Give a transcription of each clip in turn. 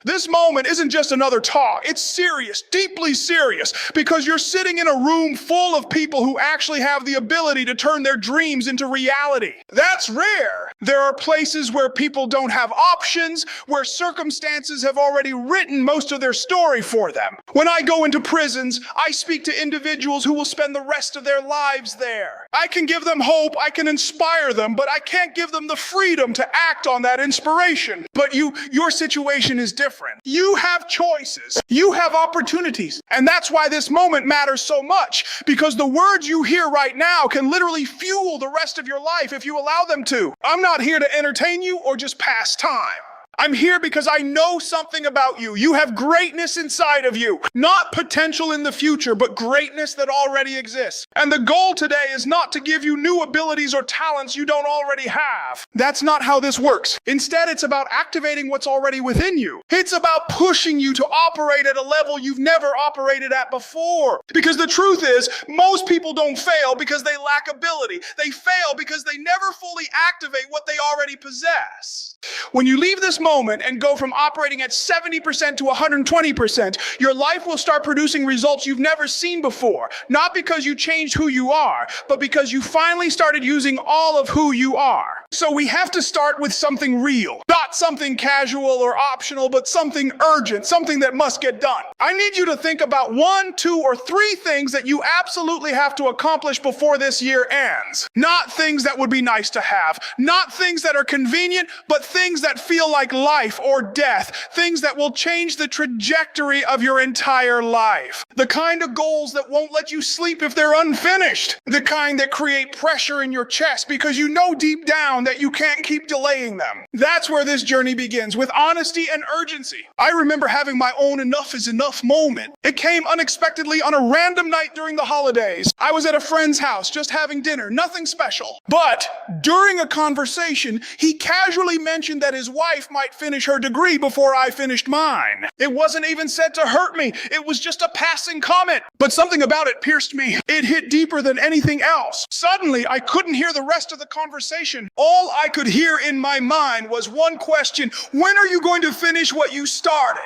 This moment isn't just another talk. It's serious, deeply serious, because you're sitting in a room full of people who actually have the ability to turn their dreams into reality. That's rare. There are places where people don't have options, where circumstances have already written most of their story for them. When I go into prisons, I speak to individuals who will spend the rest of their lives there. I can give them hope, I can inspire them, but I can't give them the freedom to act on that inspiration. But your situation is different. You have choices. You have opportunities. And that's why this moment matters so much, because the words you hear right now can literally fuel the rest of your life if you allow them to. I'm not here to entertain you or just pass time. I'm here because I know something about you. You have greatness inside of you. Not potential in the future, but greatness that already exists. And the goal today is not to give you new abilities or talents you don't already have. That's not how this works. Instead, it's about activating what's already within you. It's about pushing you to operate at a level you've never operated at before. Because the truth is, most people don't fail because they lack ability. They fail because they never fully activate what they already possess. When you leave this moment and go from operating at 70% to 120%, your life will start producing results you've never seen before. Not because you changed who you are, but because you finally started using all of who you are. So we have to start with something real. Not something casual or optional, but something urgent, something that must get done. I need you to think about 1, 2, or 3 things that you absolutely have to accomplish before this year ends. Not things that would be nice to have. Not things that are convenient, but things that feel like life or death. Things that will change the trajectory of your entire life. The kind of goals that won't let you sleep if they're unfinished. The kind that create pressure in your chest because you know deep down that you can't keep delaying them. That's where this journey begins, with honesty and urgency. I remember having my own enough is enough moment. It came unexpectedly on a random night during the holidays. I was at a friend's house just having dinner, nothing special. But during a conversation, he casually mentioned that his wife might finish her degree before I finished mine. It wasn't even said to hurt me. It was just a passing comment. But something about it pierced me. It hit deeper than anything else. Suddenly, I couldn't hear the rest of the conversation. All I could hear in my mind was one question: when are you going to finish what you started?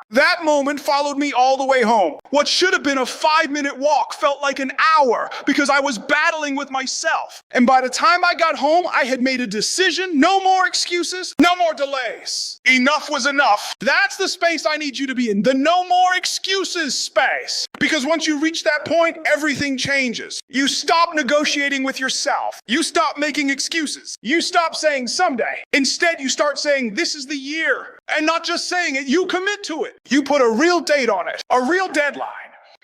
That moment followed me all the way home. What should have been a 5-minute walk felt like an hour because I was battling with myself. And by the time I got home, I had made a decision. No more excuses, no more delays. Enough was enough. That's the space I need you to be in, the no more excuses space. Because once you reach that point, everything changes. You stop negotiating with yourself. You stop making excuses. You stop saying someday. Instead, you start saying, this is the year. And not just saying it, you commit to it. You put a real date on it, a real deadline.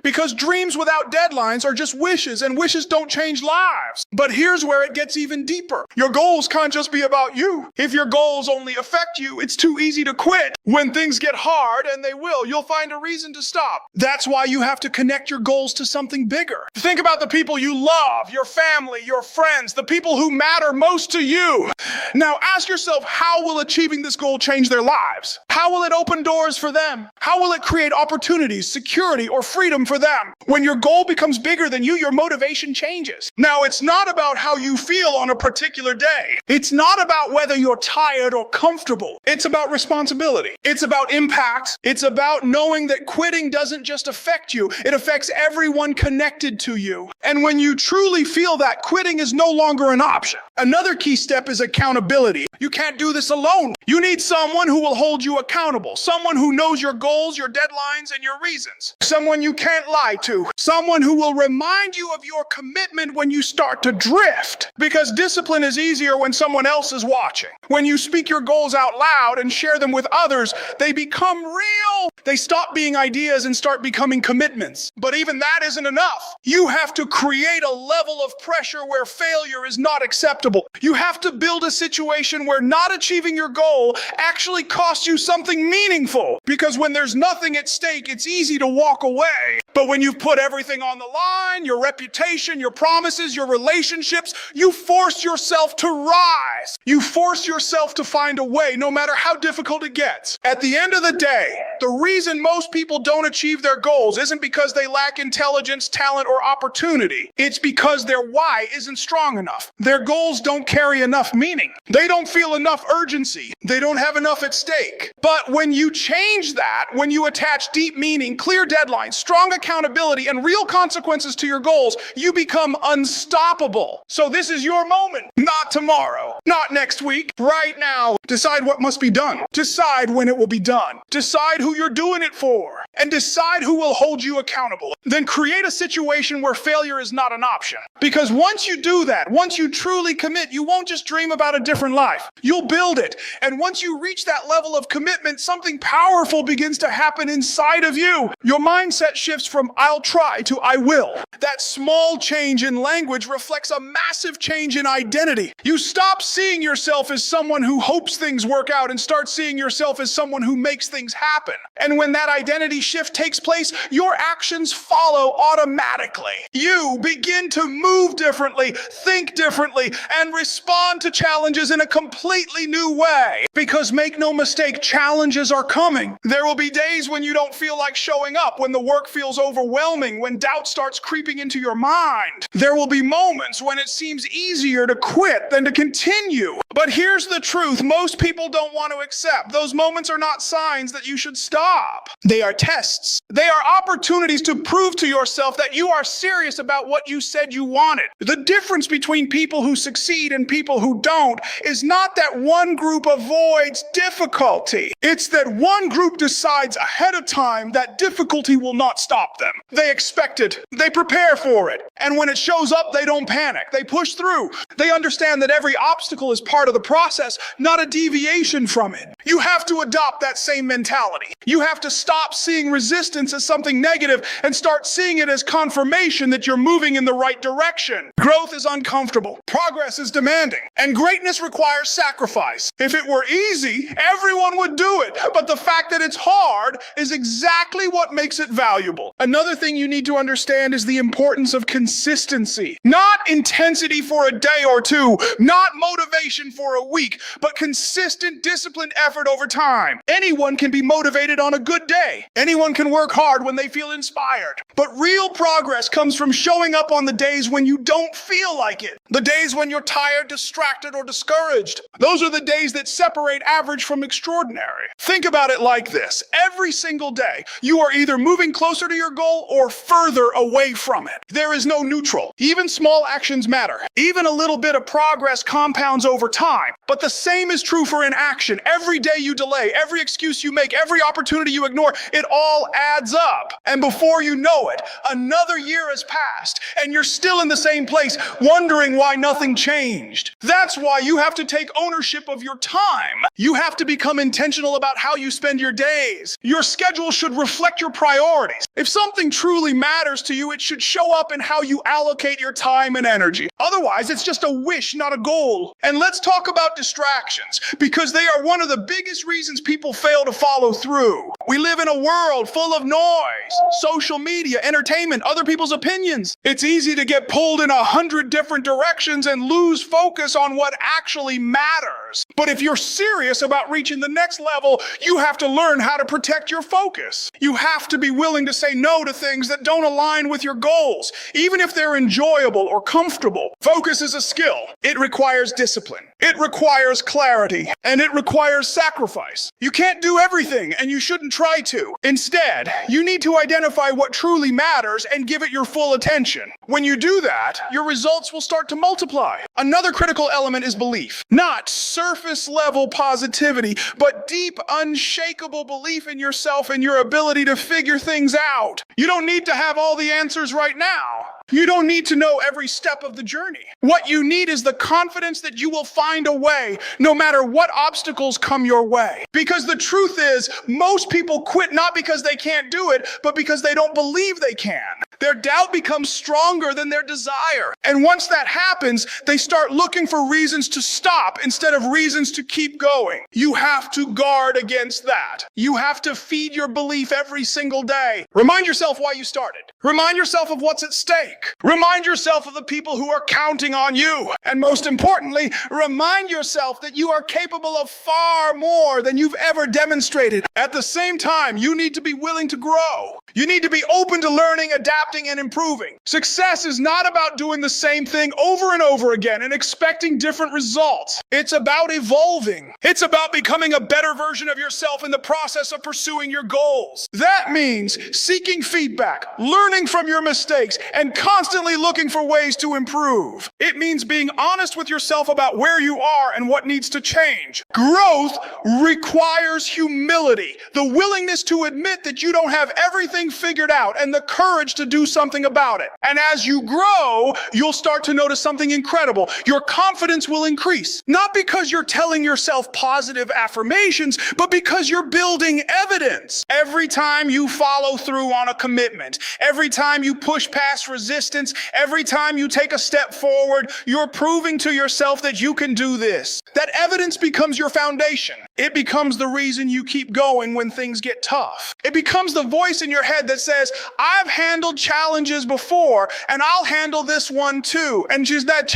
Because dreams without deadlines are just wishes, and wishes don't change lives. But here's where it gets even deeper. Your goals can't just be about you. If your goals only affect you, it's too easy to quit. When things get hard, and they will, you'll find a reason to stop. That's why you have to connect your goals to something bigger. Think about the people you love, your family, your friends, the people who matter most to you. Now ask yourself, how will achieving this goal change their lives? How will it open doors for them? How will it create opportunities, security, or freedom for them? When your goal becomes bigger than you, your motivation changes. Now, it's not about how you feel on a particular day. It's not about whether you're tired or comfortable. It's about responsibility. It's about impact. It's about knowing that quitting doesn't just affect you. It affects everyone connected to you. And when you truly feel that, quitting is no longer an option. Another key step is accountability. You can't do this alone. You need someone who will hold you accountable. Someone who knows your goals, your deadlines, and your reasons. Someone you can't lie to. Someone who will remind you of your commitment when you start to drift. Because discipline is easier when someone else is watching. When you speak your goals out loud and share them with others, they become real. They stop being ideas and start becoming commitments. But even that isn't enough. You have to create a level of pressure where failure is not acceptable. You have to build a situation where not achieving your goal actually costs you something meaningful. Because when there's nothing at stake, it's easy to walk away. But when you've put everything on the line, your reputation, your promises, your relationships, you force yourself to rise. You force yourself to find a way, no matter how difficult it gets. At the end of the day, The reason most people don't achieve their goals isn't because they lack intelligence, talent, or opportunity. It's because their why isn't strong enough. Their goals don't carry enough meaning. They don't feel enough urgency. They don't have enough at stake. But when you change that, when you attach deep meaning, clear deadlines, strong accountability, and real consequences to your goals, you become unstoppable. So this is your moment. Not tomorrow. Not next week. Right now. Decide what must be done. Decide when it will be done. Decide who you're doing it for. And decide who will hold you accountable. Then create a situation where failure is not an option. Because once you do that, once you truly commit, you won't just dream about a different life. You'll build it. And once you reach that level of commitment, something powerful begins to happen inside of you. Your mindset shifts from "I'll try" to "I will." That small change in language reflects a massive change in identity. You stop seeing yourself as someone who hopes things work out and start seeing yourself as someone who makes things happen. And when that identity shift takes place, your actions follow automatically. You begin to move differently, think differently, and respond to challenges in a completely new way. Because make no mistake, challenges are coming. There will be days when you don't feel like showing up, when the work feels overwhelming, when doubt starts creeping into your mind. There will be moments when it seems easier to quit than to continue. But here's the truth most people don't want to accept. Those moments are not signs that you should stop. They are tests. They are opportunities to prove to yourself that you are serious about what you said you wanted. The difference between people who succeed and people who don't is not that one group avoids difficulty. It's that one group decides ahead of time that difficulty will not stop them. They expect it. They prepare for it. And when it shows up, they don't panic. They push through. They understand that every obstacle is part of the process, not a deviation from it. You have to adopt that same mentality. You have to stop seeing resistance as something negative and start seeing it as confirmation that you're moving in the right direction. Growth is uncomfortable. Progress is demanding. And greatness requires sacrifice. If it were easy, everyone would do it. But the fact that it's hard is exactly what makes it valuable. Another thing you need to understand is the importance of consistency. Not intensity for a day or two, not motivation for a week, but consistent, disciplined effort over time. Anyone can be motivated on a good day. Anyone can work hard when they feel inspired. But real progress comes from showing up on the days when you don't feel like it. The days when you're tired, distracted, or discouraged. Those are the days that separate average from extraordinary. Think about it like this. Every single day, you are either moving closer to your goal or further away from it. There is no neutral. Even small actions matter. Even a little bit of progress compounds over time. But the same is true for inaction. Every day you delay, every excuse you make, every opportunity you ignore, it all adds up. And before you know it, another year has passed, and you're still in the same place, wondering why nothing changed. That's why you have to take ownership of your time. You have to become intentional about how you spend your days. Your schedule should reflect your priorities. If something truly matters to you, it should show up in how you allocate your time and energy. Otherwise, it's just a wish, not a goal. And let's talk about distractions, because they are one of the biggest reasons people fail to follow through. We live in a world full of noise, social media, entertainment, other people's opinions. It's easy to get pulled in 100 different directions and lose focus on what actually matters. But if you're serious about reaching the next level, you have to learn how to protect your focus. You have to be willing to say no to things that don't align with your goals, even if they're enjoyable or comfortable. Focus is a skill. It requires discipline. It requires clarity, and it requires sacrifice. You can't do everything, and you shouldn't try to. Instead, you need to identify what truly matters and give it your full attention. When you do that, your results will start to multiply. Another critical element is belief. Not surface-level positivity, but deep, unshakable belief in yourself and your ability to figure things out. You don't need to have all the answers right now. You don't need to know every step of the journey. What you need is the confidence that you will find a way, no matter what obstacles come your way. Because the truth is, most people quit not because they can't do it, but because they don't believe they can. Their doubt becomes stronger than their desire. And once that happens, they start looking for reasons to stop instead of reasons reasons to keep going. You have to guard against that. You have to feed your belief every single day. Remind yourself why you started. Remind yourself of what's at stake. Remind yourself of the people who are counting on you. And most importantly, remind yourself that you are capable of far more than you've ever demonstrated. At the same time, you need to be willing to grow. You need to be open to learning, adapting, and improving. Success is not about doing the same thing over and over again and expecting different results. It's about evolving. It's about becoming a better version of yourself in the process of pursuing your goals. That means seeking feedback, learning from your mistakes, and constantly looking for ways to improve. It means being honest with yourself about where you are and what needs to change. Growth requires humility, the willingness to admit that you don't have everything figured out, and the courage to do something about it. And as you grow, you'll start to notice something incredible. Your confidence will increase, not because you're telling yourself positive affirmations, but because you're building evidence. Every time you follow through on a commitment, every time you push past resistance, every time you take a step forward, you're proving to yourself that you can do this. That evidence becomes your foundation. It becomes the reason you keep going when things get tough. It becomes the voice in your head that says, I've handled challenges before, and I'll handle this one too. And just that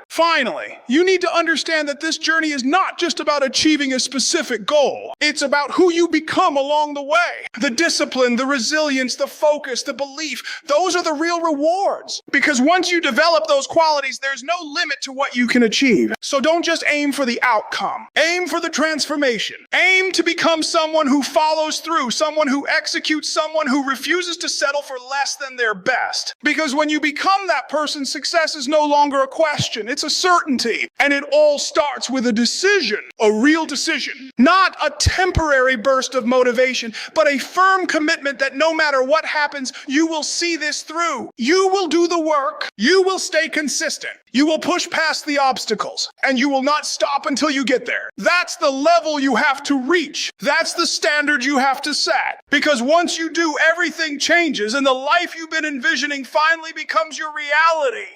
Finally, you need to understand that this journey is not just about achieving a specific goal. It's about who you become along the way. The discipline, the resilience, the focus, the belief, those are the real rewards. Because once you develop those qualities, there's no limit to what you can achieve. So don't just aim for the outcome. Aim for the transformation. Aim to become someone who follows through, someone who executes, someone who refuses to settle for less than their best. Because when you become that person, success is no longer a question. It's a certainty. And it all starts with a decision, a real decision. Not a temporary burst of motivation, but a firm commitment that no matter what happens, you will see this through. You will do the work. You will stay consistent. You will push past the obstacles, and you will not stop until you get there. That's the level you have to reach. That's the standard you have to set. Because once you do, everything changes, and the life you've been envisioning finally becomes your reality.